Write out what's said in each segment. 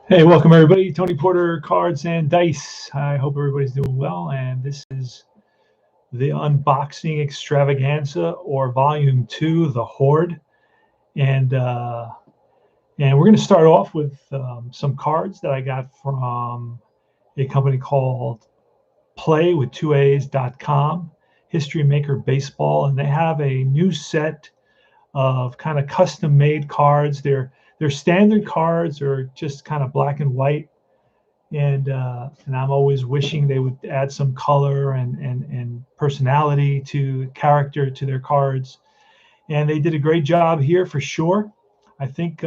Hey, welcome everybody. Tony Porter, Cards and Dice. I hope everybody's doing well. And this is the unboxing extravaganza, or volume 2, the Horde. And we're going to start off with some cards that I got from a company called playwith2as.com, History Maker Baseball, and they have a new set of kind of custom made cards. They're standard cards are just kind of black and white. And I'm always wishing they would add some color and personality to character to their cards. And they did a great job here for sure. I think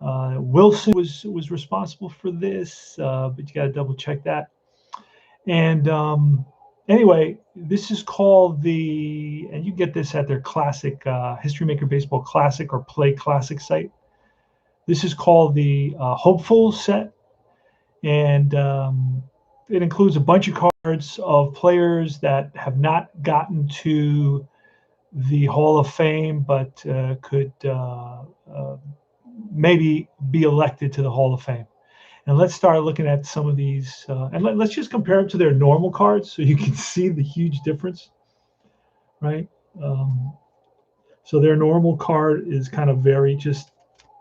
Wilson was responsible for this, but you got to double check that. And anyway, this is called and you get this at their classic History Maker Baseball Classic or Play Classic site. This is called the Hopeful set. And it includes a bunch of cards of players that have not gotten to the Hall of Fame, but could maybe be elected to the Hall of Fame. And let's start looking at some of these, and let's just compare them to their normal cards so you can see the huge difference, right? So their normal card is kind of very just,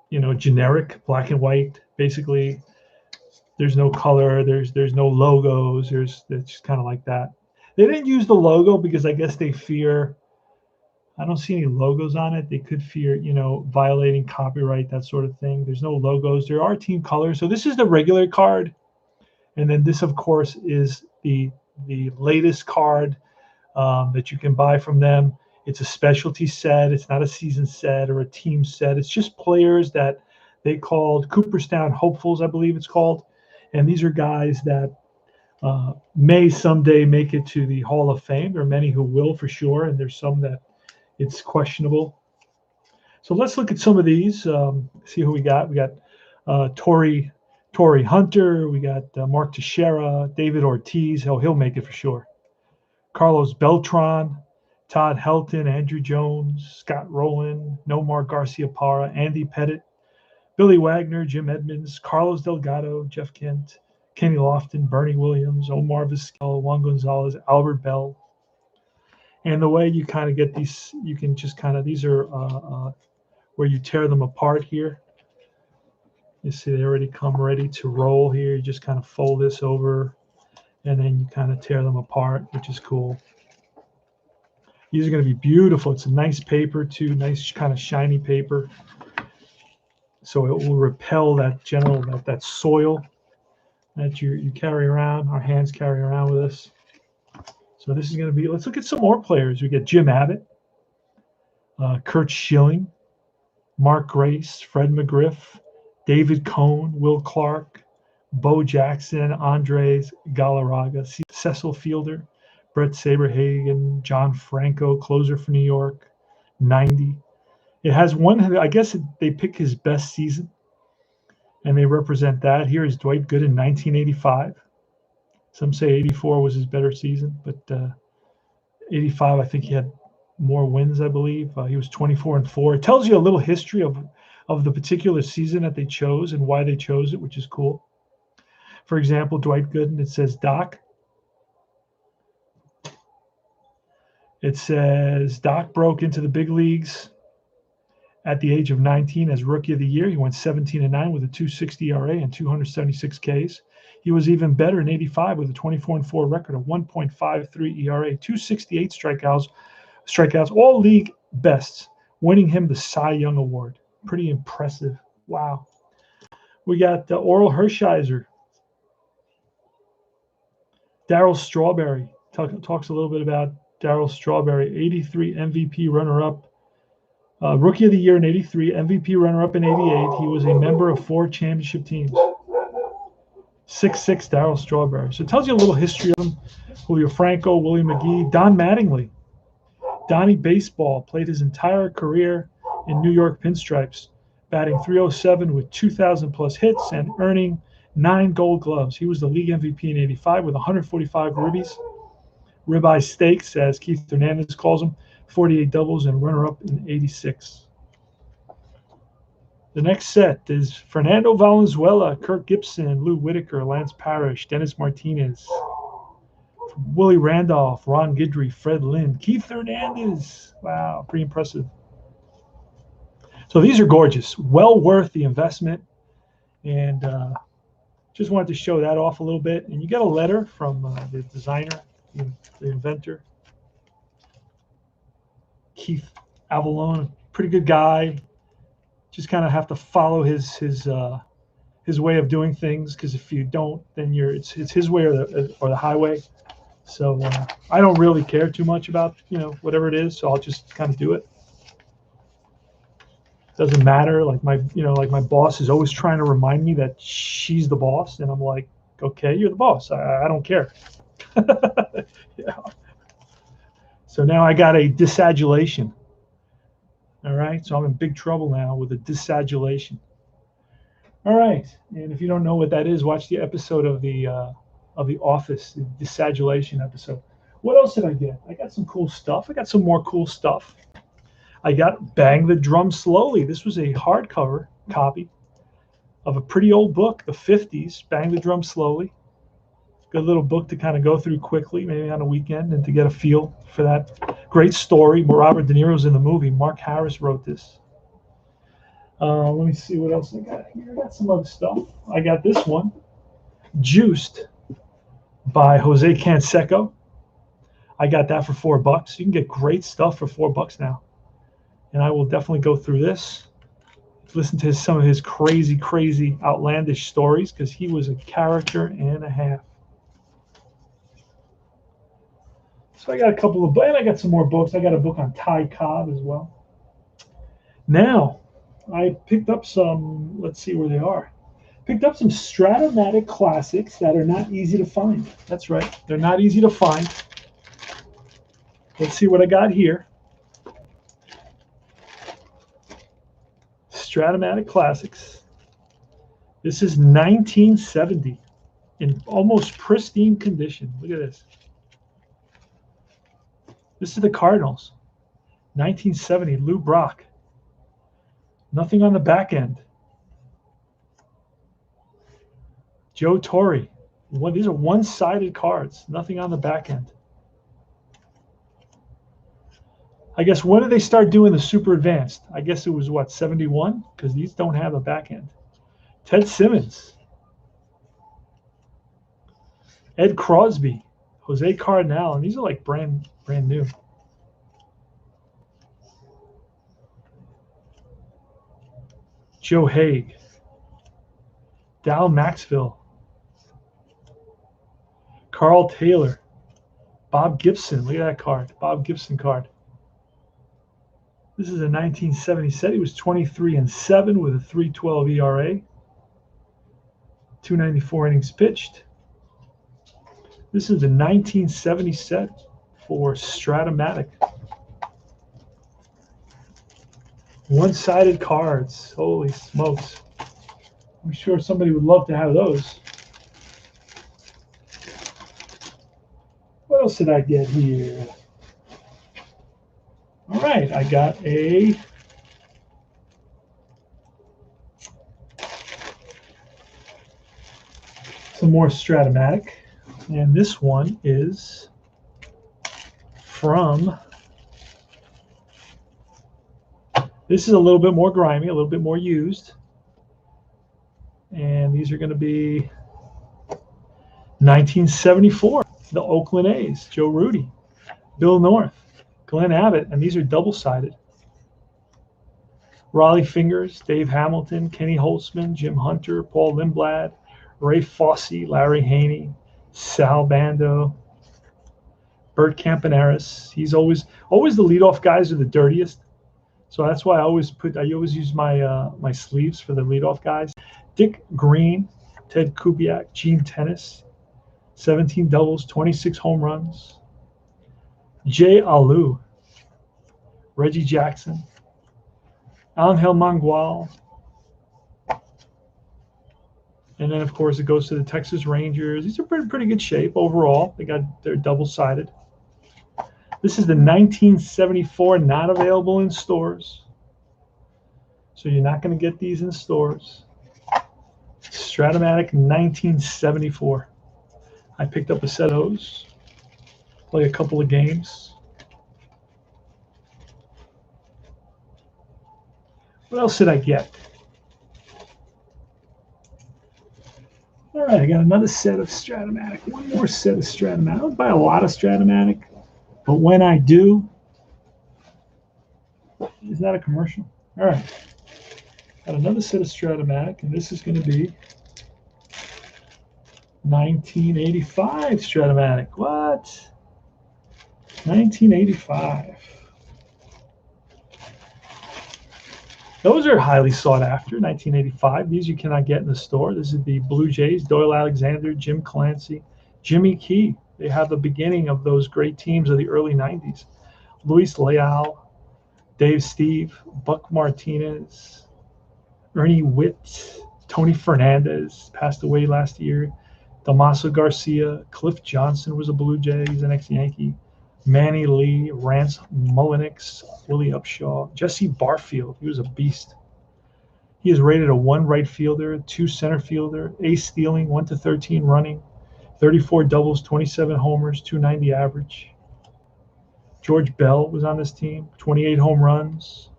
generic, black and white, basically. There's no color. There's no logos. It's just kind of like that. They didn't use the logo because I guess they fear. I don't see any logos on it. They could fear, violating copyright, that sort of thing. There's no logos. There are team colors. So this is the regular card, and then this, of course, is the latest card that you can buy from them. It's a specialty set. It's not a season set or a team set. It's just players that they called Cooperstown Hopefuls, I believe it's called. And these are guys that may someday make it to the Hall of Fame. There are many who will for sure, and there's some that it's questionable. So let's look at some of these. See who we got. We got Torrey Hunter. We got Mark Teixeira, David Ortiz. He'll make it for sure. Carlos Beltran, Todd Helton, Andrew Jones, Scott Rowland, Nomar Garcia-Parra, Andy Pettit, Billy Wagner, Jim Edmonds, Carlos Delgado, Jeff Kent, Kenny Lofton, Bernie Williams, Omar Vizquel, Juan Gonzalez, Albert Bell. And the way you kind of get these, you can just kind of, these are where you tear them apart here. You see they already come ready to roll here. You just kind of fold this over, and then you kind of tear them apart, which is cool. These are going to be beautiful. It's a nice paper too, nice kind of shiny paper. So it will repel that that soil that you carry around, our hands carry around with us. So this is going to be, let's look at some more players. We get Jim Abbott, Kurt Schilling, Mark Grace, Fred McGriff, David Cohn, Will Clark, Bo Jackson, Andres Galarraga, Cecil Fielder, Brett Saberhagen, John Franco, closer for New York, 90. It has one, I guess they pick his best season, and they represent that. Here is Dwight Gooden, 1985. Some say 84 was his better season, but 85, I think he had more wins, I believe. He was 24-4. It tells you a little history of the particular season that they chose and why they chose it, which is cool. For example, Dwight Gooden, it says Doc. It says Doc broke into the big leagues at the age of 19 as Rookie of the Year. He went 17-9 with a 2.60 ERA and 276 Ks. He was even better in 85 with a 24-4 record, a 1.53 ERA, 268 strikeouts, all league bests, winning him the Cy Young Award. Pretty impressive. Wow. We got Oral Hershiser. Daryl Strawberry. Talks a little bit about Daryl Strawberry, 83 MVP runner-up. Rookie of the Year in 83, MVP runner-up in 88. He was a member of 4 championship teams. 6'6", Daryl Strawberry. So it tells you a little history of him. Julio Franco, Willie McGee, Don Mattingly. Donnie Baseball played his entire career in New York Pinstripes, batting .307 with 2,000-plus hits and earning 9 Gold Gloves. He was the league MVP in 85 with 145 ribeye steaks, as Keith Hernandez calls them, 48 doubles, and runner-up in 86. The next set is Fernando Valenzuela, Kirk Gibson, Lou Whitaker, Lance Parrish, Dennis Martinez, Willie Randolph, Ron Guidry, Fred Lynn, Keith Hernandez. Wow, pretty impressive. So these are gorgeous, well worth the investment. And just wanted to show that off a little bit. And you got a letter from the designer, the inventor, Keith Avalone, pretty good guy. Just kind of have to follow his way of doing things, because if you don't, then it's his way or the highway. So I don't really care too much about whatever it is, so I'll just kind of do it. Doesn't matter. Like my boss is always trying to remind me that she's the boss, and I'm like, okay, you're the boss. I don't care. Yeah. So now I got a disadulation. All right, so I'm in big trouble now with a disadulation. All right, and if you don't know what that is, watch the episode of the Office, the disadulation episode. What else did I get? I got some cool stuff. I got some more cool stuff. I got Bang the Drum Slowly. This was a hardcover copy of a pretty old book, the 50s, Bang the Drum Slowly. Good little book to kind of go through quickly, maybe on a weekend, and to get a feel for that great story. Robert De Niro's in the movie. Mark Harris wrote this. Let me see what else I got here. I got some other stuff. I got this one, Juiced, by Jose Canseco. I got that for $4. You can get great stuff for $4 now. And I will definitely go through this, listen to some of his crazy, outlandish stories, because he was a character and a half. So I got a couple of, and I got some more books. I got a book on Ty Cobb as well. Now, I picked up some, let's see where they are. Picked up some Stratimatic Classics that are not easy to find. That's right, they're not easy to find. Let's see what I got here. Stratimatic Classics. This is 1970 in almost pristine condition. Look at this. This is the Cardinals. 1970, Lou Brock. Nothing on the back end. Joe Torre. These are one-sided cards. Nothing on the back end. I guess when did they start doing the super advanced? I guess it was, what, 71? Because these don't have a back end. Ted Simmons. Ed Crosby. Jose Cardinal. And these are like brand new. Joe Haig. Dal Maxville. Carl Taylor. Bob Gibson. Look at that card. Bob Gibson card. This is a 1970 set. He was 23-7 with a 3.12 ERA. 294 innings pitched. This is a 1970 set for Stratomatic. One-sided cards. Holy smokes. I'm sure somebody would love to have those. What else did I get here? All right, I got some more Stratomatic, and this one is from, this is a little bit more grimy, a little bit more used, and these are going to be 1974, the Oakland A's, Joe Rudy, Bill North, Glenn Abbott, and these are double-sided. Raleigh Fingers, Dave Hamilton, Kenny Holtzman, Jim Hunter, Paul Lindblad, Ray Fosse, Larry Haney, Sal Bando, Bert Campaneris. He's always the leadoff guys are the dirtiest, so that's why I always use my my sleeves for the leadoff guys. Dick Green, Ted Kubiak, Gene Tennis, 17 doubles, 26 home runs. Jay Alu, Reggie Jackson, Angel Mangual, and then of course it goes to the Texas Rangers. These are pretty good shape overall. They're double-sided. This is the 1974, not available in stores. So you're not going to get these in stores. Stratomatic 1974. I picked up a set of those. Play a couple of games. What else did I get? All right, I got another set of Stratomatic. One more set of Stratomatic. I don't buy a lot of Stratomatic, but when I do, is that a commercial? All right, got another set of Stratomatic, and this is going to be 1985 Stratomatic. What? 1985. Those are highly sought after, 1985. These you cannot get in the store. This is the Blue Jays, Doyle Alexander, Jim Clancy, Jimmy Key. They have the beginning of those great teams of the early 90s. Luis Leal, Dave Steve, Buck Martinez, Ernie Witt, Tony Fernandez, passed away last year. Damaso Garcia, Cliff Johnson was a Blue Jay, he's an ex-Yankee. Manny Lee, Rance Mullenix, Willie Upshaw, Jesse Barfield, he was a beast. He is rated a 1 right fielder, 2 center fielder, ace stealing, 1 to 13 running, 34 doubles, 27 homers, 290 average. George Bell was on this team, 28 home runs.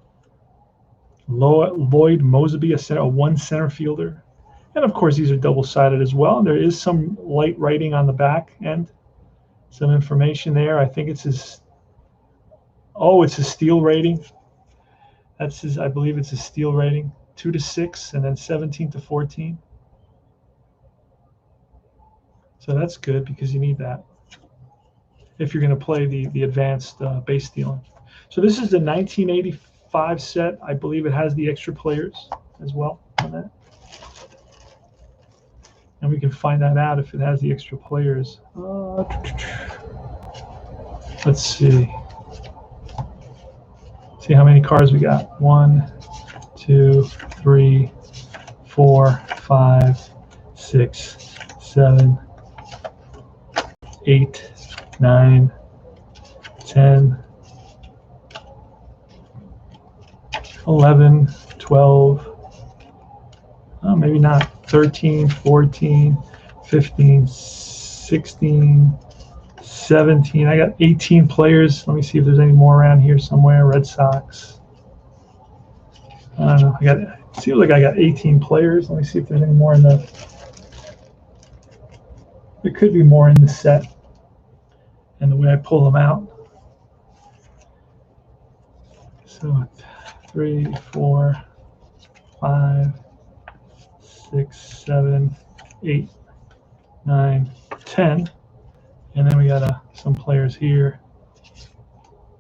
Lloyd Moseby, a 1 center fielder. And of course, these are double-sided as well. And there is some light writing on the back end. Some information there. I think it's his. Oh, it's his steal rating. That's his. I believe it's his steal rating. 2 to 6, and then 17 to 14. So that's good because you need that if you're going to play the advanced base stealing. So this is the 1985 set. I believe it has the extra players as well on that. And we can find that out if it has the extra players. Let's see. See how many cards we got. 1, 2, 3, 4, 5, 6, 7, 8, 9, 10, 11, 12, maybe not. 13, 14, 15, 16, 17. I got 18 players. Let me see if there's any more around here somewhere. Red Sox. I don't know. It seems like I got 18 players. Let me see if there's any more in the. There could be more in the set. And the way I pull them out. So 3, 4, 5, 6, 7, 8, 9, 10. And then we got some players here.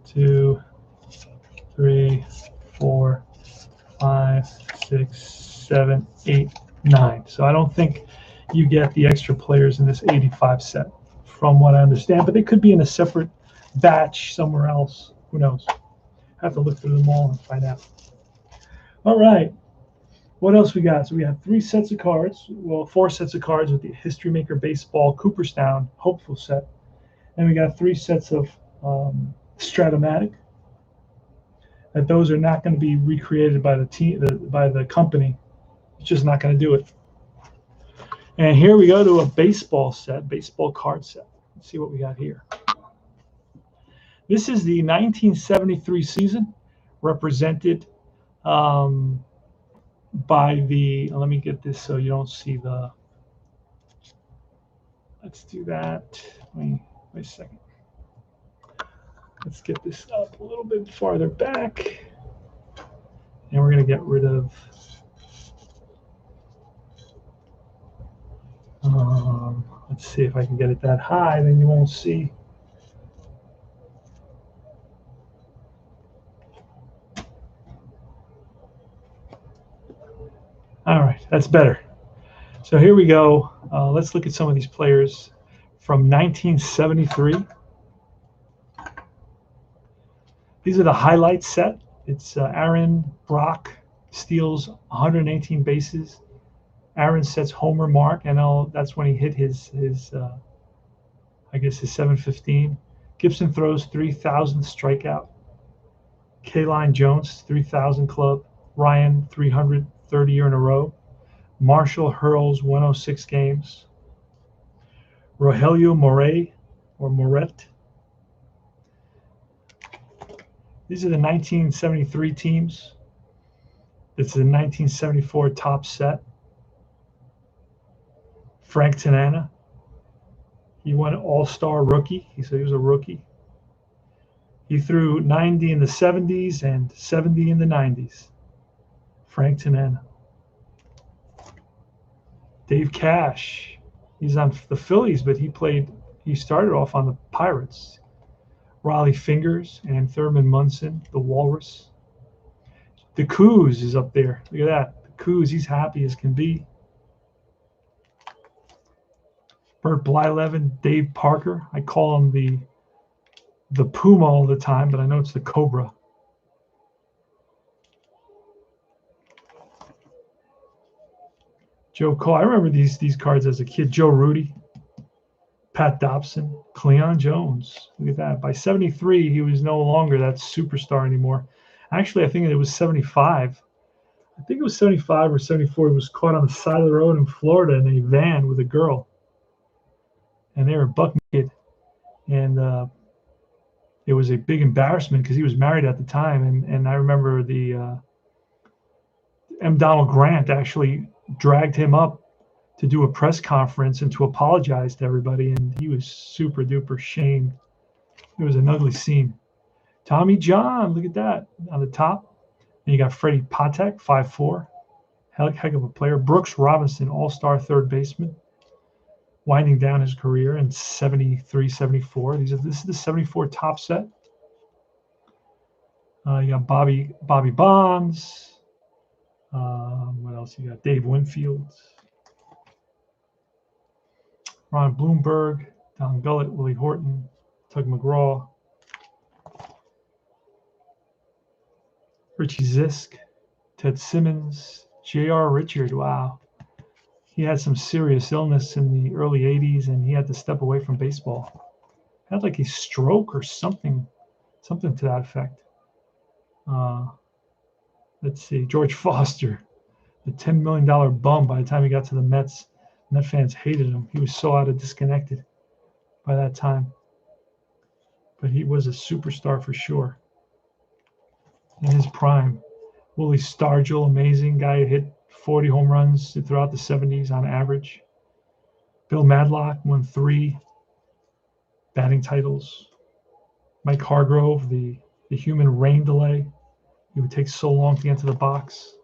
2, 3, 4, 5, 6, 7, 8, 9. So I don't think you get the extra players in this 85 set, from what I understand. But they could be in a separate batch somewhere else. Who knows? Have to look through them all and find out. All right. What else we got? So we have 3 sets of cards. Well, 4 sets of cards with the History Maker Baseball Cooperstown Hopeful set. And we got 3 sets of Stratomatic. That those are not going to be recreated by the team, by the company. It's just not going to do it. And here we go to a baseball set, baseball card set. Let's see what we got here. This is the 1973 season, represented by the, let me get this so you don't see the, let's do that. Wait a second. Let's get this up a little bit farther back. And we're going to get rid of, let's see if I can get it that high, then you won't see. All right, that's better. So here we go. Let's look at some of these players from 1973. These are the highlight set. It's Aaron Brock steals 118 bases. Aaron sets homer mark, and that's when he hit his I guess his 715. Gibson throws 3,000 strikeout. Kayline Jones 3,000 club. Ryan, 300, third year in a row. Marshall hurls 106 games. Rogelio Moret, or Moret. These are the 1973 teams. This is the 1974 top set. Frank Tanana. He won All-Star Rookie. He said he was a rookie. He threw 90 in the 70s and 70 in the 90s. Frank Tanana. Dave Cash. He's on the Phillies, but he started off on the Pirates. Raleigh Fingers and Thurman Munson, the Walrus. The Coos is up there. Look at that. The Coos, he's happy as can be. Bert Blyleven, Dave Parker. I call him the Puma all the time, but I know it's the Cobra. Joe Cole. I remember these cards as a kid. Joe Rudy, Pat Dobson, Cleon Jones. Look at that. By 73, he was no longer that superstar anymore. Actually, I think it was 75. I think it was 75 or 74. He was caught on the side of the road in Florida in a van with a girl. And they were buck naked. And it was a big embarrassment because he was married at the time. And I remember the M. Donald Grant actually dragged him up to do a press conference and to apologize to everybody. And he was super duper shamed. It was an ugly scene. Tommy John, look at that on the top. And you got Freddie Patek, 5'4". Heck of a player. Brooks Robinson, all-star third baseman, winding down his career in 73, 74. This is the 74 top set. You got Bobby Bonds. What else you got? Dave Winfield. Ron Bloomberg, Don Gullett, Willie Horton, Tug McGraw, Richie Zisk, Ted Simmons, J.R. Richard. Wow. He had some serious illness in the early 80s, and he had to step away from baseball. Had like a stroke or something to that effect. Let's see. George Foster, the $10 million bum. By the time he got to the Mets, Met fans hated him. He was so out of disconnected by that time. But he was a superstar for sure in his prime. Willie Stargell, amazing guy, hit 40 home runs throughout the 70s on average. Bill Madlock won 3 batting titles. Mike Hargrove, the human rain delay. He would take so long to get to the box.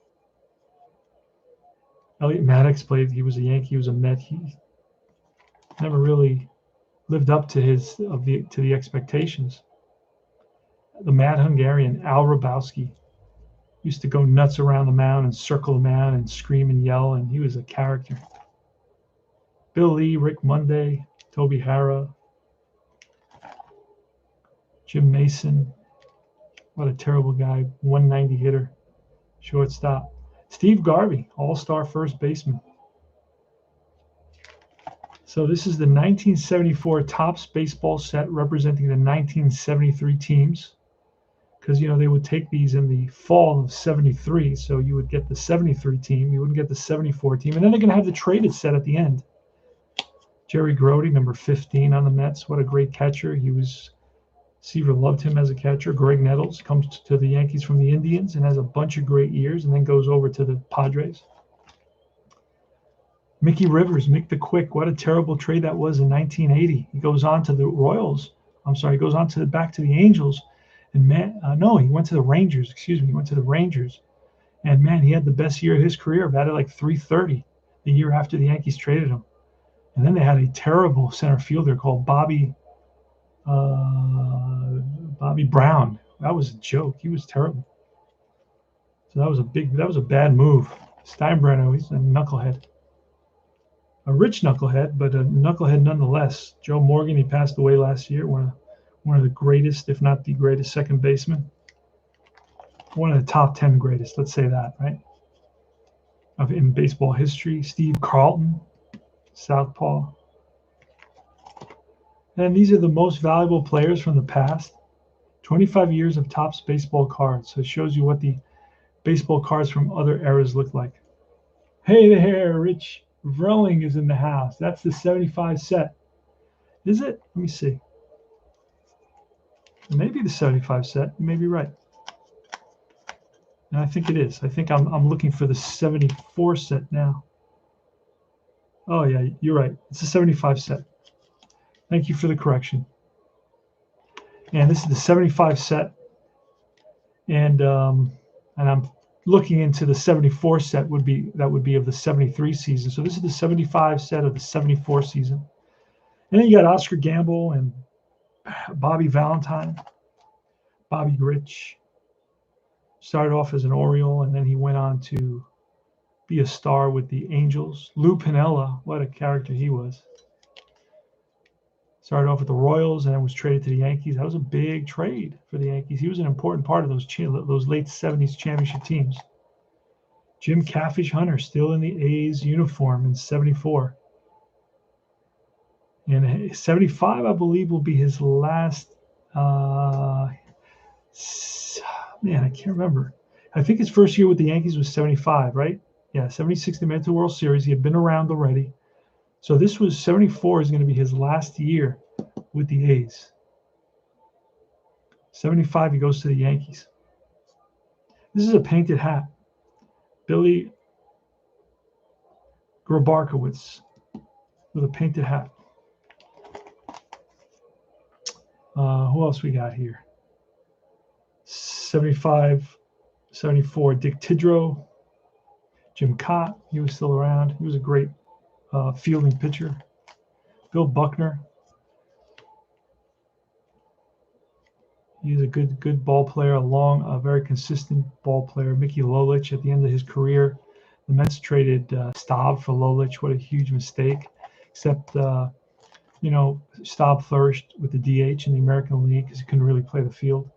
Elliot Maddox played. He was a Yankee. He was a Met. He never really lived up to the expectations. The Mad Hungarian, Al Rabowski, used to go nuts around the mound and circle the mound and scream and yell, and he was a character. Bill Lee, Rick Monday, Toby Harrah, Jim Mason. What a terrible guy. 190 hitter, shortstop. Steve Garvey, all-star first baseman. So this is the 1974 Topps baseball set representing the 1973 teams. Because, they would take these in the fall of 73. So you would get the 73 team. You wouldn't get the 74 team. And then they're going to have the traded set at the end. Jerry Grody, number 15 on the Mets. What a great catcher. Seaver loved him as a catcher. Greg Nettles comes to the Yankees from the Indians and has a bunch of great years and then goes over to the Padres. Mickey Rivers, Mick the Quick. What a terrible trade that was in 1980. He goes on to the Royals. He goes on to back to the Angels. And he went to the Rangers. He went to the Rangers. And man, he had the best year of his career, batted like .330 the year after the Yankees traded him. And then they had a terrible center fielder called Bobby Brown. That was a joke. He was terrible. So that was a bad move. Steinbrenner, he's a knucklehead. A rich knucklehead, but a knucklehead nonetheless. Joe Morgan, he passed away last year. One of the greatest, if not the greatest, second baseman. One of the top 10 greatest, let's say that, right? In baseball history. Steve Carlton, southpaw. And these are the most valuable players from the past. 25 years of Topps baseball cards. So it shows you what the baseball cards from other eras look like. Hey there, Rich Vrelling is in the house. That's the 75 set. Is it? Let me see. Maybe the 75 set. You may be right. And I think it is. I think I'm looking for the 74 set now. Oh yeah, you're right. It's a 75 set. Thank you for the correction. And this is the 75 set. And I'm looking into the 74 set that would be of the 73 season. So this is the 75 set of the 74 season. And then you got Oscar Gamble and Bobby Valentine, Bobby Grich. Started off as an Oriole, and then he went on to be a star with the Angels. Lou Piniella, what a character he was. Started off with the Royals and then was traded to the Yankees. That was a big trade for the Yankees. He was an important part of those late 70s championship teams. Jim Catfish Hunter, still in the A's uniform in 74. And 75, I believe, will be his last. Man, I can't remember. I think his first year with the Yankees was 75, right? Yeah, 76 they made it to the World Series. He had been around already. So this was 74 is going to be his last year with the A's. 75, he goes to the Yankees. This is a painted hat. Billy Grabarkowitz with a painted hat. Who else we got here? 75, 74, Dick Tidrow, Jim Cott, he was still around. He was a great fielding pitcher. Bill Buckner. He was a good ball player, a very consistent ball player. Mickey Lolich at the end of his career. The Mets traded Staub for Lolich. What a huge mistake. Except, Staub flourished with the DH in the American League because he couldn't really play the field.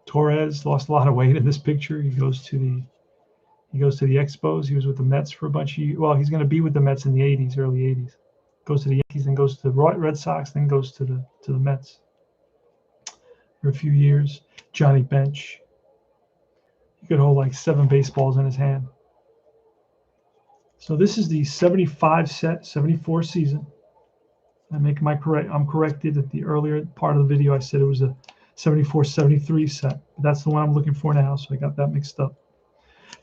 Torres lost a lot of weight in this picture. He goes to the Expos. He was with the Mets for a bunch of years. Well, he's going to be with the Mets in the 80s, early 80s. Goes to the Yankees, then goes to the Red Sox, then goes to the Mets for a few years. Johnny Bench. He could hold like 7 baseballs in his hand. So this is the 75 set, 74 season. I'm corrected at the earlier part of the video. I said it was a 74-73 set. But that's the one I'm looking for now, so I got that mixed up.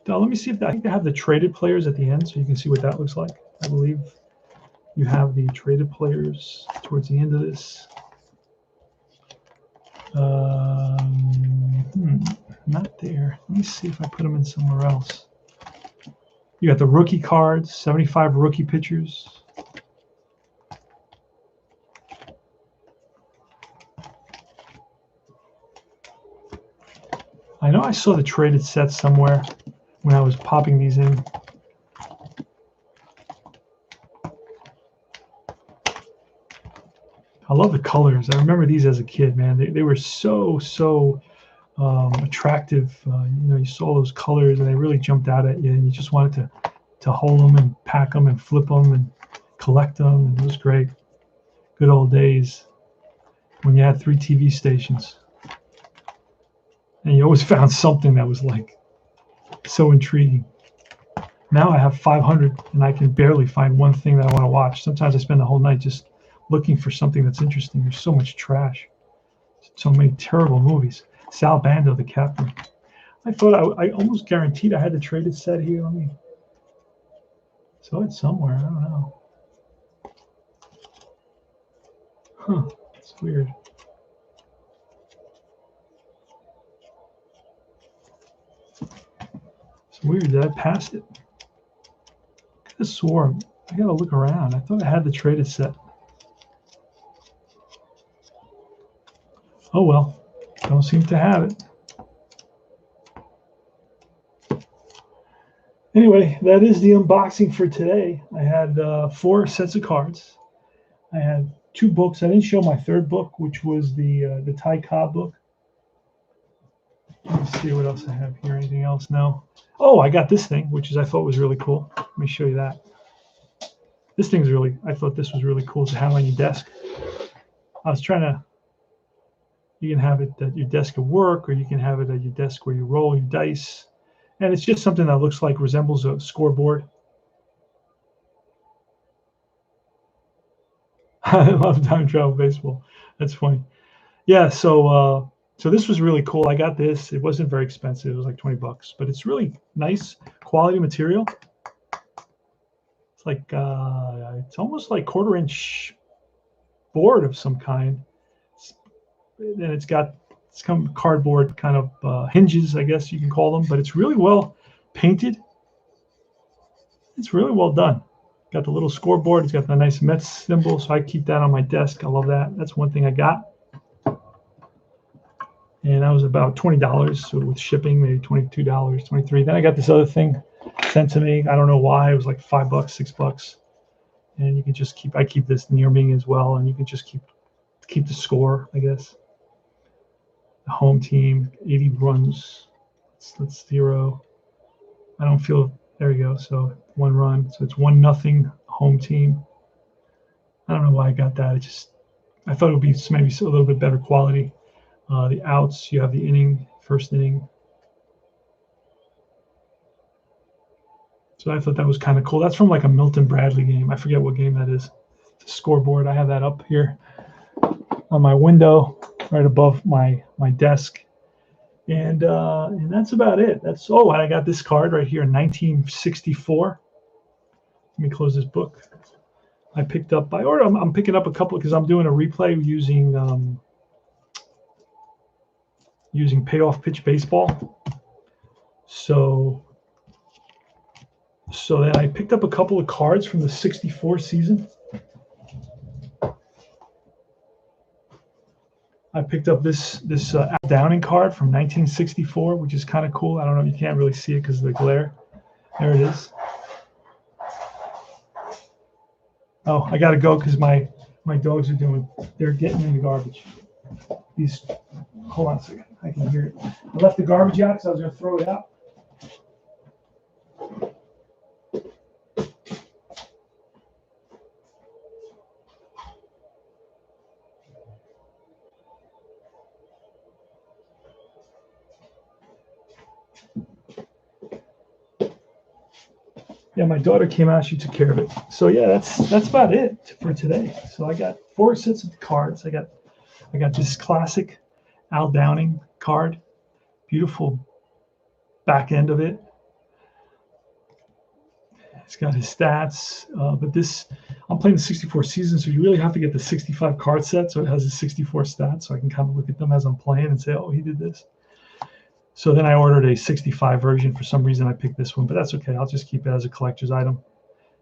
Now let me see if I think they have the traded players at the end, so you can see what that looks like. I believe you have the traded players towards the end of this. Not there. Let me see if I put them in somewhere else. You got the rookie cards, 75 rookie pitchers. I know I saw the traded sets somewhere when I was popping these in. I love the colors. I remember these as a kid, man. They were so attractive. You saw those colors and they really jumped out at you, and you just wanted to hold them and pack them and flip them and collect them. And it was great. Good old days when you had 3 TV stations. And you always found something that was like so intriguing. Now I have 500 and I can barely find one thing that I want to watch. Sometimes I spend the whole night just looking for something that's interesting. There's so much trash. So many terrible movies. Sal Bando, the captain. I thought I almost guaranteed I had the traded set here. Let me saw it somewhere. I don't know. Huh. It's weird. It's weird that I passed it. I could have swore. I gotta look around. I thought I had the traded set. Oh well. Don't seem to have it. Anyway, that is the unboxing for today. I had 4 sets of cards. I had 2 books. I didn't show my 3rd book, which was the Ty Cobb book. Let me see what else I have here. Anything else? No. Oh, I got this thing, which I thought was really cool. Let me show you that. This thing's I thought this was really cool to have on your desk. I was trying to, You can have it at your desk at work, or you can have it at your desk where you roll your dice. And it's just something that resembles a scoreboard. I love time travel baseball. That's funny. Yeah, so this was really cool. I got this. It wasn't very expensive. It was like 20 bucks, but it's really nice quality material. It's like it's almost like 1/4-inch board of some kind. And it's come cardboard kind of hinges, I guess you can call them, but it's really well painted. It's really well done. Got the little scoreboard. It's got the nice Mets symbol, so I keep that on my desk. I love that. That's one thing I got. And that was about $20, so with shipping, maybe $22, $23. Then I got this other thing sent to me. I don't know why. It was like $5, $6. And you can just I keep this near me as well, and you can just keep the score, I guess. The home team, 80 runs. That's 0. I don't feel, there you go. So 1 run. So it's 1-0 home team. I don't know why I got that. I thought it would be maybe a little bit better quality. The outs, you have the inning, first inning. So I thought that was kind of cool. That's from like a Milton Bradley game. I forget what game that is. It's a scoreboard. I have that up here on my window, right above my desk. And that's about it. And I got this card right here in 1964. Let me close this book. I picked up I'm picking up a couple because I'm doing a replay using payoff pitch baseball. So then I picked up a couple of cards from the 64 season. I picked up this Al Downing card from 1964, which is kind of cool. I don't know, you can't really see it because of the glare. There it is. Oh, I gotta go because my dogs they're getting in the garbage. Hold on a second, I can hear it. I left the garbage out because I was gonna throw it out. Yeah, my daughter came out. She took care of it. So yeah, that's about it for today. So I got 4 sets of cards. I got this classic Al Downing card, beautiful back end of it. It's got his stats, but I'm playing the 64 season, so you really have to get the 65 card set, so it has the 64 stats, so I can kind of look at them as I'm playing and say, oh, he did this. So then I ordered a 65 version. For some reason, I picked this one, but that's okay. I'll just keep it as a collector's item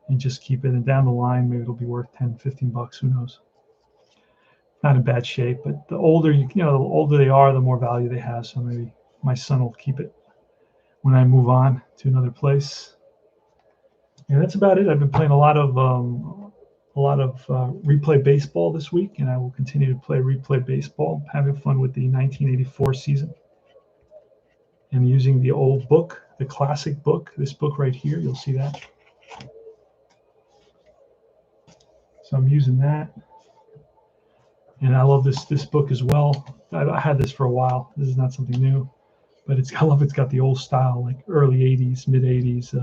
and just keep it. And down the line, maybe it'll be worth 10, 15 bucks. Who knows? Not in bad shape, but the older the older they are, the more value they have. So maybe my son will keep it when I move on to another place. And that's about it. I've been playing a lot of replay baseball this week, and I will continue to play replay baseball, having fun with the 1984 season. And using the old book, the classic book, this book right here, you'll see that. So I'm using that. And I love this book as well. I had this for a while. This is not something new, but I love it's got the old style, like early 80s, mid 80s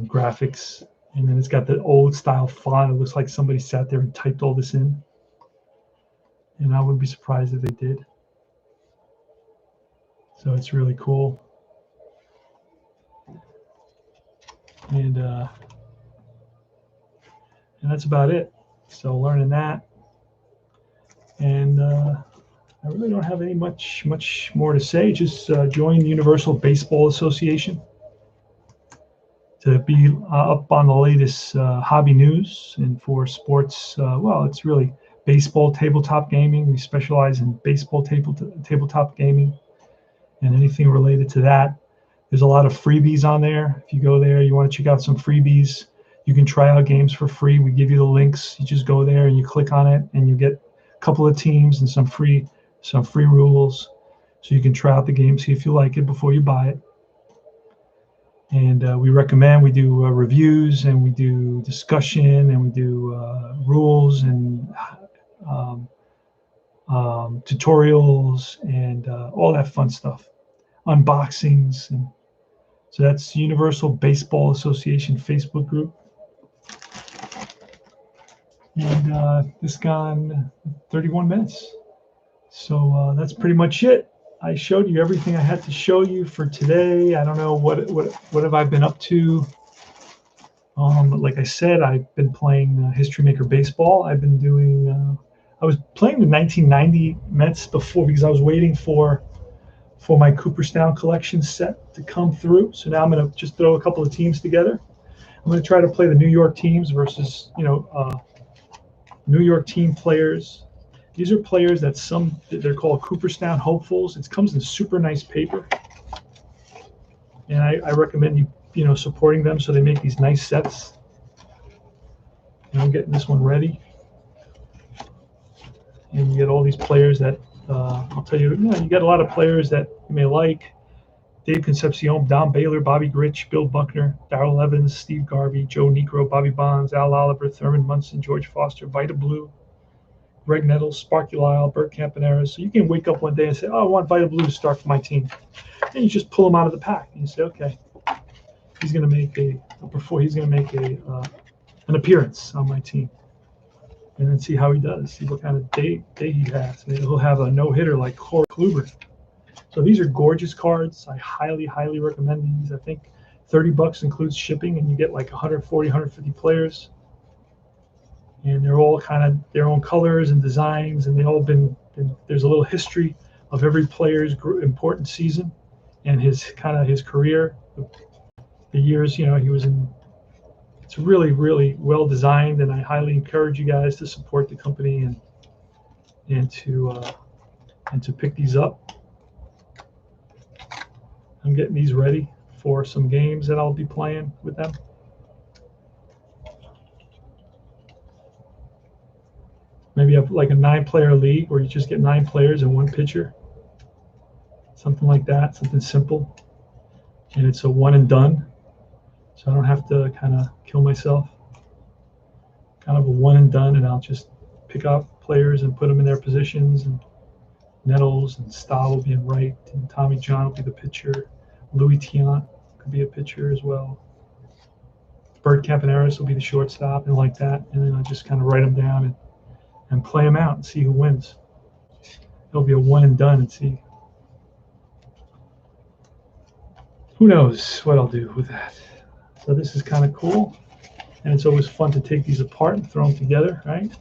graphics. And then it's got the old style font. It looks like somebody sat there and typed all this in. And I wouldn't be surprised if they did. So it's really cool. And that's about it. So learning that. And I really don't have any much more to say. Just join the Universal Baseball Association to be up on the latest hobby news. And for sports, it's really baseball tabletop gaming. We specialize in baseball tabletop gaming and anything related to that. There's a lot of freebies on there. If you go there, you want to check out some freebies, you can try out games for free. We give you the links. You just go there and you click on it, and you get a couple of teams and some free rules, so you can try out the game, see if you like it before you buy it. And we do reviews, and we do discussion, and we do rules and tutorials, and all that fun stuff, unboxings. And so that's Universal Baseball Association Facebook group. And this gone 31 minutes. So that's pretty much it. I showed you everything I had to show you for today. I don't know what have I been up to. Like I said, I've been playing History Maker Baseball. I've been doing. I was playing the 1990 Mets before because I was waiting for my Cooperstown collection set to come through. So now I'm going to just throw a couple of teams together. I'm going to try to play the New York teams versus New York team players. These are players that they're called Cooperstown hopefuls. It comes in super nice paper, and I recommend you supporting them so they make these nice sets. And I'm getting this one ready, and you get all these players that I'll tell you. You get a lot of players that you may like: Dave Concepcion, Don Baylor, Bobby Grich, Bill Buckner, Darrell Evans, Steve Garvey, Joe Niekro, Bobby Bonds, Al Oliver, Thurman Munson, George Foster, Vita Blue, Greg Nettles, Sparky Lyle, Bert Campaneris. So you can wake up one day and say, "Oh, I want Vita Blue to start for my team," and you just pull them out of the pack and you say, "Okay, he's going to make an appearance on my team," and then see how he does. See what kind of day he has. Maybe he'll have a no-hitter like Corey Kluber. So these are gorgeous cards. I highly recommend these. I think $30 includes shipping, and you get like 140, 150 players. And they're all kind of their own colors and designs, and they all been there's a little history of every player's important season and his career, the years he was in. It's really well designed, and I highly encourage you guys to support the company and to pick these up. I'm getting these ready for some games that I'll be playing with them. Maybe have like a 9-player league where you just get 9 players and 1 pitcher. Something like that, something simple. And it's a one and done. So I don't have to kind of kill myself. Kind of a one and done, and I'll just pick up players and put them in their positions. And Nettles and Stahl will be in right, and Tommy John will be the pitcher. Louis Tiant could be a pitcher as well. Bert Campaneris will be the shortstop, and like that. And then I just kind of write them down and play them out and see who wins. It'll be a one and done and see. Who knows what I'll do with that. So this is kind of cool. And it's always fun to take these apart and throw them together, right?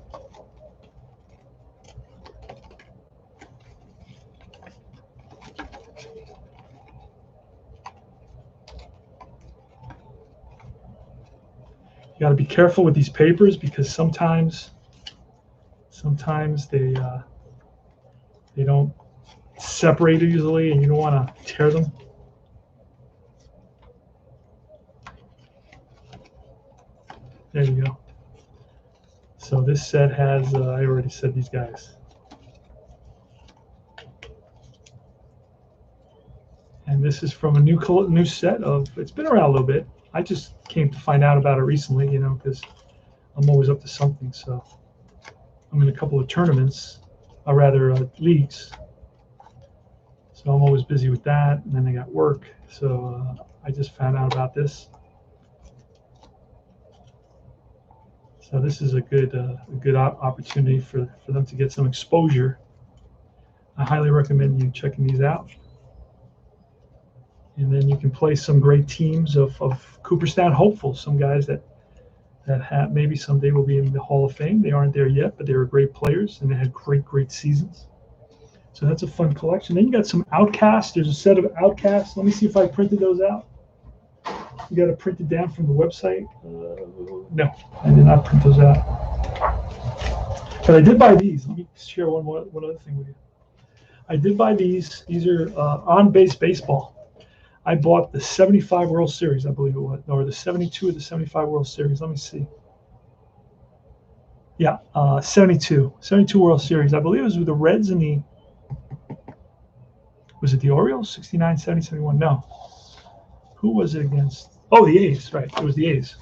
You got to be careful with these papers because sometimes they don't separate easily, and you don't want to tear them. There you go. So this set has, I already said these guys. And this is from a new set of, it's been around a little bit. I just came to find out about it recently, because I'm always up to something. So I'm in a couple of tournaments, or rather leagues. So I'm always busy with that, and then I got work. So I just found out about this. So this is a good opportunity for them to get some exposure. I highly recommend you checking these out. And then you can play some great teams of Cooperstown hopefuls, some guys that have maybe someday will be in the Hall of Fame. They aren't there yet, but they were great players and they had great seasons. So that's a fun collection. Then you got some Outcasts. There's a set of Outcasts. Let me see if I printed those out. You got to print it down from the website. No, I did not print those out. But I did buy these. Let me share one other thing with you. I did buy these. These are on-base baseball. I bought the 75 World Series, I believe it was, or the 72 or the 75 World Series. Let me see. Yeah, 72 World Series. I believe it was with the Reds and the, was it the Orioles? 69, 70, 71. No. Who was it against? Oh, the A's, right. It was the A's.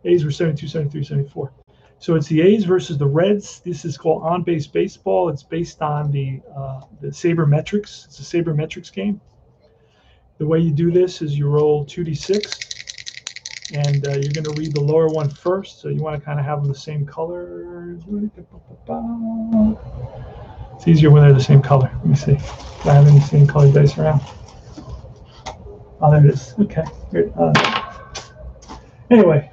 A's were 72, 73, 74. So it's the A's versus the Reds. This is called on-base baseball. It's based on the sabermetrics. It's a sabermetrics game. The way you do this is you roll 2d6, and you're going to read the lower one first. So you want to kind of have them the same color. It's easier when they're the same color. Let me see. Do I have any same color dice around? Oh, there it is. Okay. Here, anyway,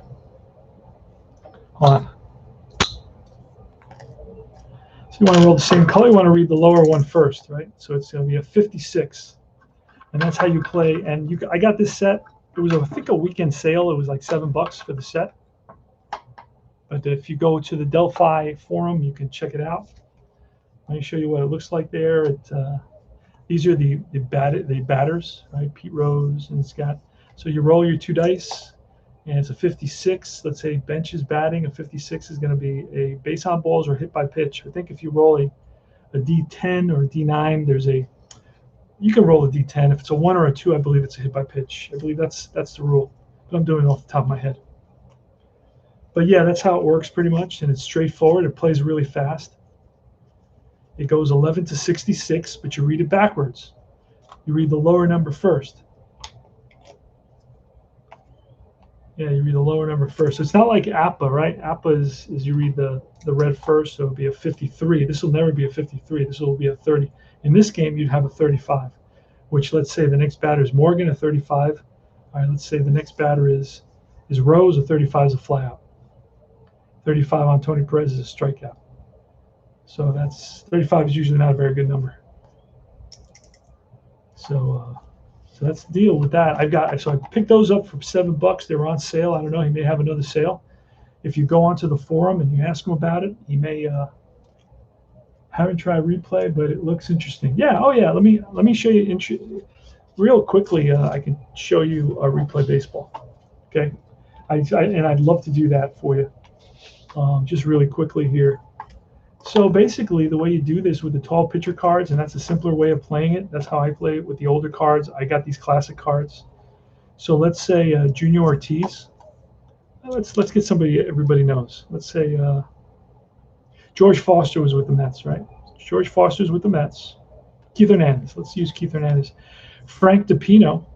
hold on. So you want to roll the same color. You want to read the lower one first, right? So it's going to be a 56, and that's how you play. And I got this set. It was, I think, a weekend sale. It was like $7 for the set. But if you go to the Delphi forum, you can check it out. Let me show you what it looks like there. These are the batters, right? Pete Rose and Scott. So you roll your 2 dice, and it's a 56. Let's say bench is batting. A 56 is going to be a base on balls or hit by pitch. I think if you roll a D10 or a D9, you can roll a D10. If it's a 1 or a 2, I believe it's a hit by pitch. I believe that's the rule. But I'm doing it off the top of my head. But yeah, that's how it works pretty much, and it's straightforward. It plays really fast. It goes 11 to 66, but you read it backwards. You read the lower number first. Yeah, you read the lower number first. So it's not like APA, right? APA is you read the red first, so it'll be a 53. This will never be a 53. This will be a 30. In this game, you'd have a 35, which, let's say the next batter is Morgan, a 35. All right, let's say the next batter is Rose, a 35 is a flyout. 35 on Tony Perez is a strikeout. So that's 35 is usually not a very good number. So that's the deal with that. So I picked those up for $7. They were on sale. I don't know. He may have another sale. If you go onto the forum and you ask him about it, he may haven't tried replay, but it looks interesting. Yeah. Oh yeah. Let me show you real quickly. I can show you a replay baseball. Okay. And I'd love to do that for you. Just really quickly here. So basically, the way you do this with the tall pitcher cards, and that's a simpler way of playing it. That's how I play it with the older cards. I got these classic cards. So let's say Junior Ortiz. Let's get somebody everybody knows. Let's say George Foster was with the Mets, right? George Foster's with the Mets. Keith Hernandez. Let's use Keith Hernandez. Frank DiPino.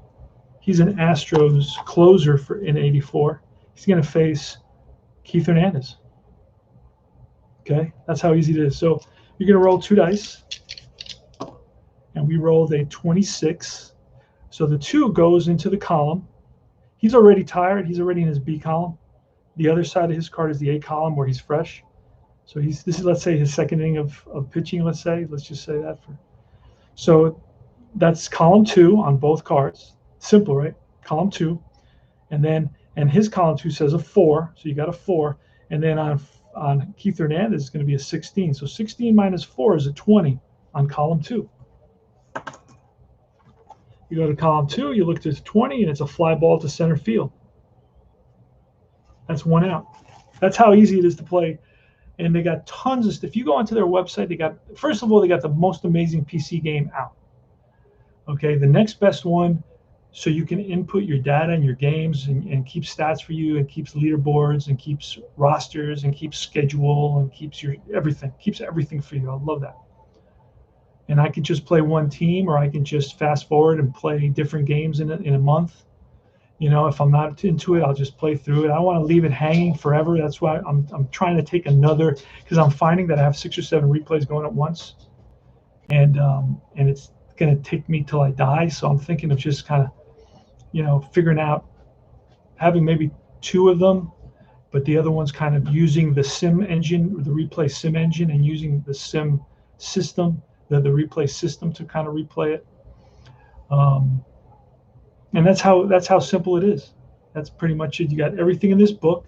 He's an Astros closer in '84. He's going to face Keith Hernandez. Okay, that's how easy it is. So you're going to roll 2 dice, and we rolled a 26. So the 2 goes into the column. He's already tired. He's already in his B column. The other side of his card is the A column where he's fresh. So this is, let's say, his second inning of pitching. Let's just say that so that's column 2 on both cards. Simple, right? Column 2, and his column 2 says a 4. So you got a 4, and then on Keith Hernandez is going to be a 16. So 16 minus 4 is a 20 on column 2. You go to column 2, you look at 20, and it's a fly ball to center field. That's 1 out. That's how easy it is to play. And they got tons of stuff. If you go onto their website, they got the most amazing PC game out. Okay, the next best one, so you can input your data and your games and keep stats for you, and keeps leaderboards and keeps rosters and keeps schedule and keeps everything for you. I love that. And I could just play one team, or I can just fast forward and play different games in a month. You know, if I'm not into it, I'll just play through it. I don't want to leave it hanging forever. That's why I'm trying to take another, because I'm finding that I have 6 or 7 replays going at once, and it's going to take me till I die. So I'm thinking of just kind of, figuring out having maybe 2 of them, but the other one's kind of using the sim engine, or the replay sim engine, and using the sim system, the replay system to kind of replay it. And that's how simple it is. That's pretty much it. You got everything in this book.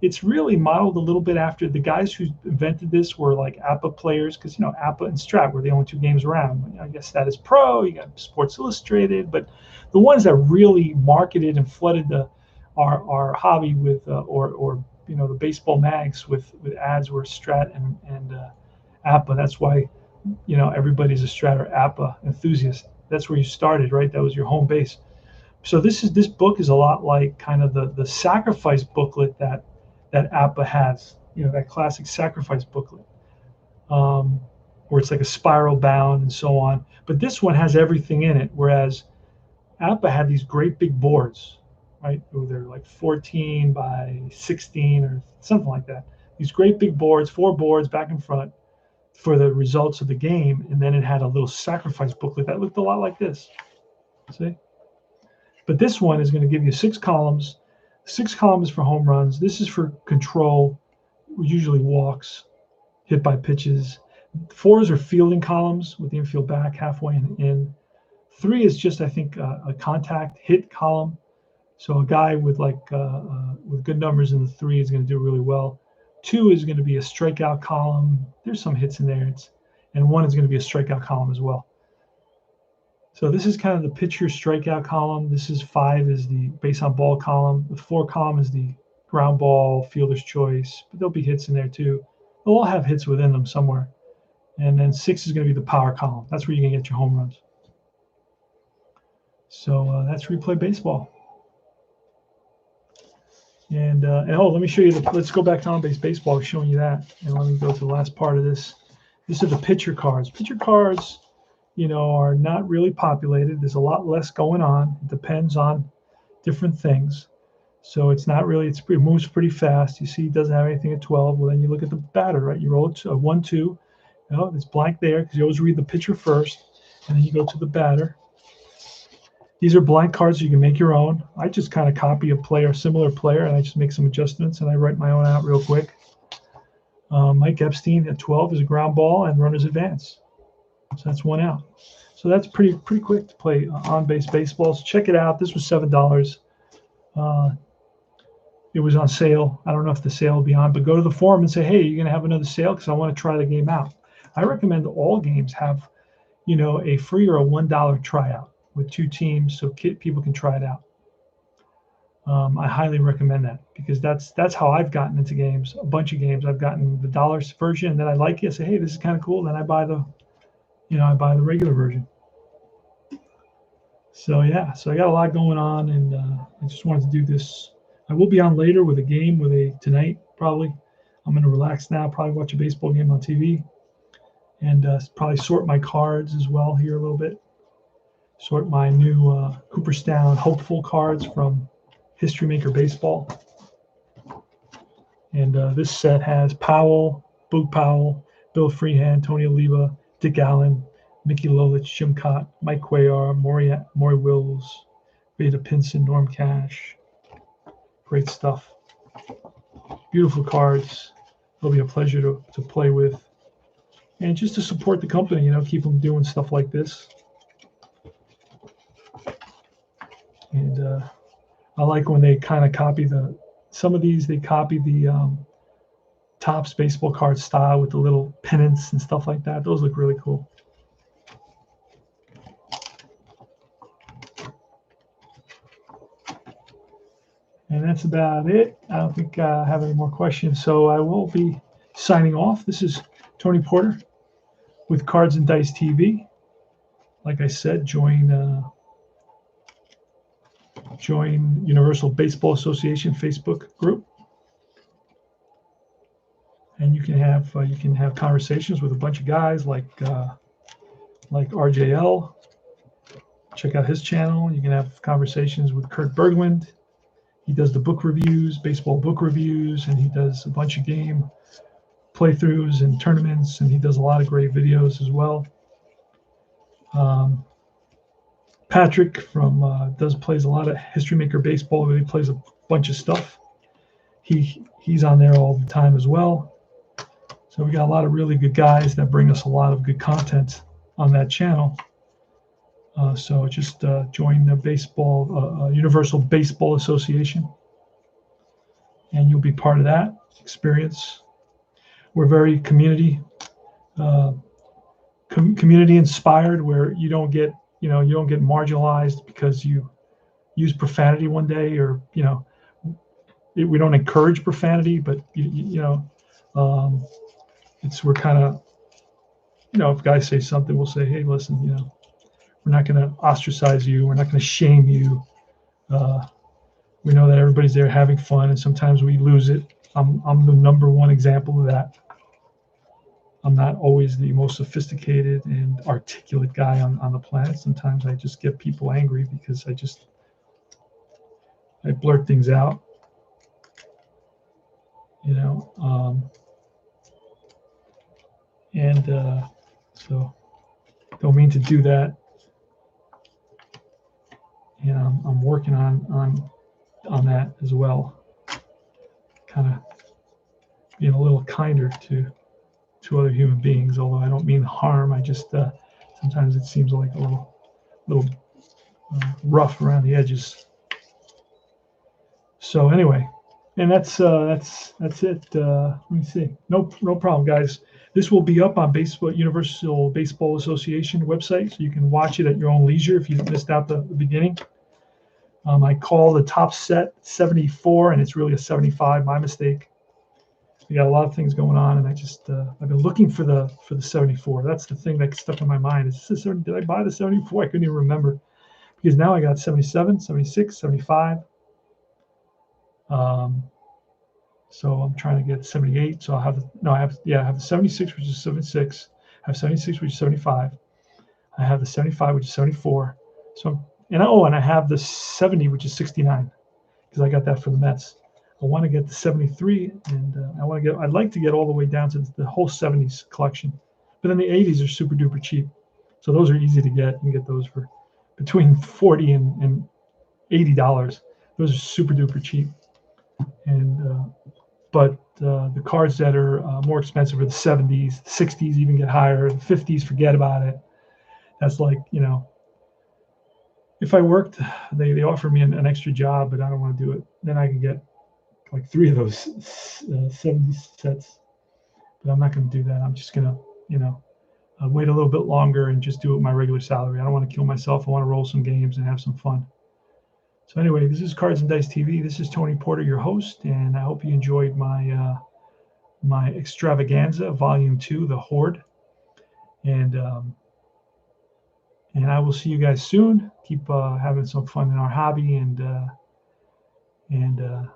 It's really modeled a little bit after the guys who invented this were like APA players, because APA and Strat were the only 2 games around. I guess that is Pro. You got Sports Illustrated, but the ones that really marketed and flooded our hobby with the baseball mags with ads were Strat and APA. That's why everybody's a Strat or APA enthusiast. That's where you started, right? That was your home base. So this book is a lot like kind of the sacrifice booklet that APA has. that classic sacrifice booklet, where it's like a spiral bound and so on. But this one has everything in it, whereas APBA had these great big boards, right? They're like 14 by 16 or something like that. These great big boards, 4 boards back and front for the results of the game. And then it had a little sacrifice booklet that looked a lot like this. See? But this one is going to give you 6 columns. 6 columns for home runs. This is for control, usually walks, hit by pitches. 4s are fielding columns with the infield back halfway in. 3 is just, I think, a contact hit column. So a guy with with good numbers in the 3 is going to do really well. 2 is going to be a strikeout column. There's some hits in there. And 1 is going to be a strikeout column as well. So this is kind of the pitcher strikeout column. This is 5 is the base on ball column. The 4 column is the ground ball, fielder's choice. But there'll be hits in there too. They'll all have hits within them somewhere. And then 6 is going to be the power column. That's where you're going to get your home runs. So that's Replay Baseball. And oh, let me show you let's go back to on-base baseball, showing you that. And let me go to the last part of this. These are the pitcher cards. Pitcher cards, are not really populated. There's a lot less going on. It depends on different things. So it's not really, it moves pretty fast. You see it doesn't have anything at 12. Well, then you look at the batter, right? You roll it to 1, 2. It's blank there because you always read the pitcher first. And then you go to the batter. These are blank cards, you can make your own. I just kind of copy a similar player, and I just make some adjustments, and I write my own out real quick. Mike Epstein at 12 is a ground ball and runner's advance. So that's 1 out. So that's pretty quick to play on-base baseball. So check it out. This was $7. It was on sale. I don't know if the sale will be on, but go to the forum and say, hey, you're going to have another sale because I want to try the game out. I recommend all games have, a free or a $1 tryout with 2 teams so people can try it out. I highly recommend that because that's how I've gotten into games. A bunch of games I've gotten the dollar version, and then I like it. I say, hey, this is kind of cool. Then I buy the regular version. So yeah, so I got a lot going on, and I just wanted to do this. I will be on later with a game tonight probably. I'm going to relax now, probably watch a baseball game on TV, and probably sort my cards as well here a little bit. Sort my new Cooperstown hopeful cards from History Maker Baseball. And this set has Powell, Boog Powell, Bill Freehan, Tony Oliva, Dick Allen, Mickey Lolich, Jim Cott, Mike Cuellar, Maury Wills, Veda Pinson, Norm Cash. Great stuff. Beautiful cards. It'll be a pleasure to play with. And just to support the company, keep them doing stuff like this. And I like when they kind of copy some of these, they copy the Topps baseball card style with the little pennants and stuff like that. Those look really cool. And that's about it. I don't think I have any more questions. So I will be signing off. This is Tony Porter with Cards and Dice TV. Like I said, join Universal Baseball Association Facebook group, and you can have conversations with a bunch of guys like RJL. Check out his channel. You can have conversations with Kurt Bergwind. He does the book reviews, baseball book reviews, and he does a bunch of game playthroughs and tournaments, and he does a lot of great videos as well. Patrick plays a lot of History Maker Baseball. He plays a bunch of stuff. He's on there all the time as well. So we got a lot of really good guys that bring us a lot of good content on that channel. So just join the Universal Baseball Association, and you'll be part of that experience. We're very community inspired, where you don't get marginalized because you use profanity one day, or we don't encourage profanity, but we're kind of, if guys say something, we'll say, hey, listen, we're not going to ostracize you. We're not going to shame you. We know that everybody's there having fun, and sometimes we lose it. I'm the number one example of that. I'm not always the most sophisticated and articulate guy on the planet. Sometimes I just get people angry because I blurt things out, you know. So don't mean to do that. And I'm working on that as well. Kind of being a little kinder to other human beings, although I don't mean harm. I just sometimes it seems like a little rough around the edges. So anyway, and that's it. Let me see. No problem, guys. This will be up on Universal Baseball Association website, so you can watch it at your own leisure if you missed out the beginning. I call the top set 74, and it's really a 75. My mistake. We got a lot of things going on, and I've been looking for the 74. That's the thing that stuck in my mind. Is this did I buy the 74? I couldn't even remember, because now I got 77, 76, 75. So I'm trying to get 78. So I have the 76, which is 76. I have 76, which is 75. I have the 75, which is 74. So and I have the 70, which is 69, because I got that for the Mets. I want to get the 73, and I'd like to get all the way down to the whole 70s collection. But then the 80s are super duper cheap, so those are easy to get. You can get those for between $40 and $80. Those are super duper cheap. And but the cards that are more expensive are the 70s, the 60s even get higher, the 50s, forget about it. That's like, if I worked, they offer me an extra job, but I don't want to do it. Then I can get like 3 of those 70 sets, but I'm not going to do that. I'm just going to, wait a little bit longer and just do it with my regular salary. I don't want to kill myself. I want to roll some games and have some fun. So anyway, this is Cards and Dice TV. This is Tony Porter, your host, and I hope you enjoyed my my Extravaganza Volume 2, The Horde. And I will see you guys soon. Keep having some fun in our hobby, and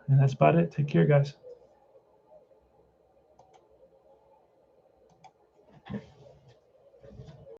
that's about it. Take care, guys.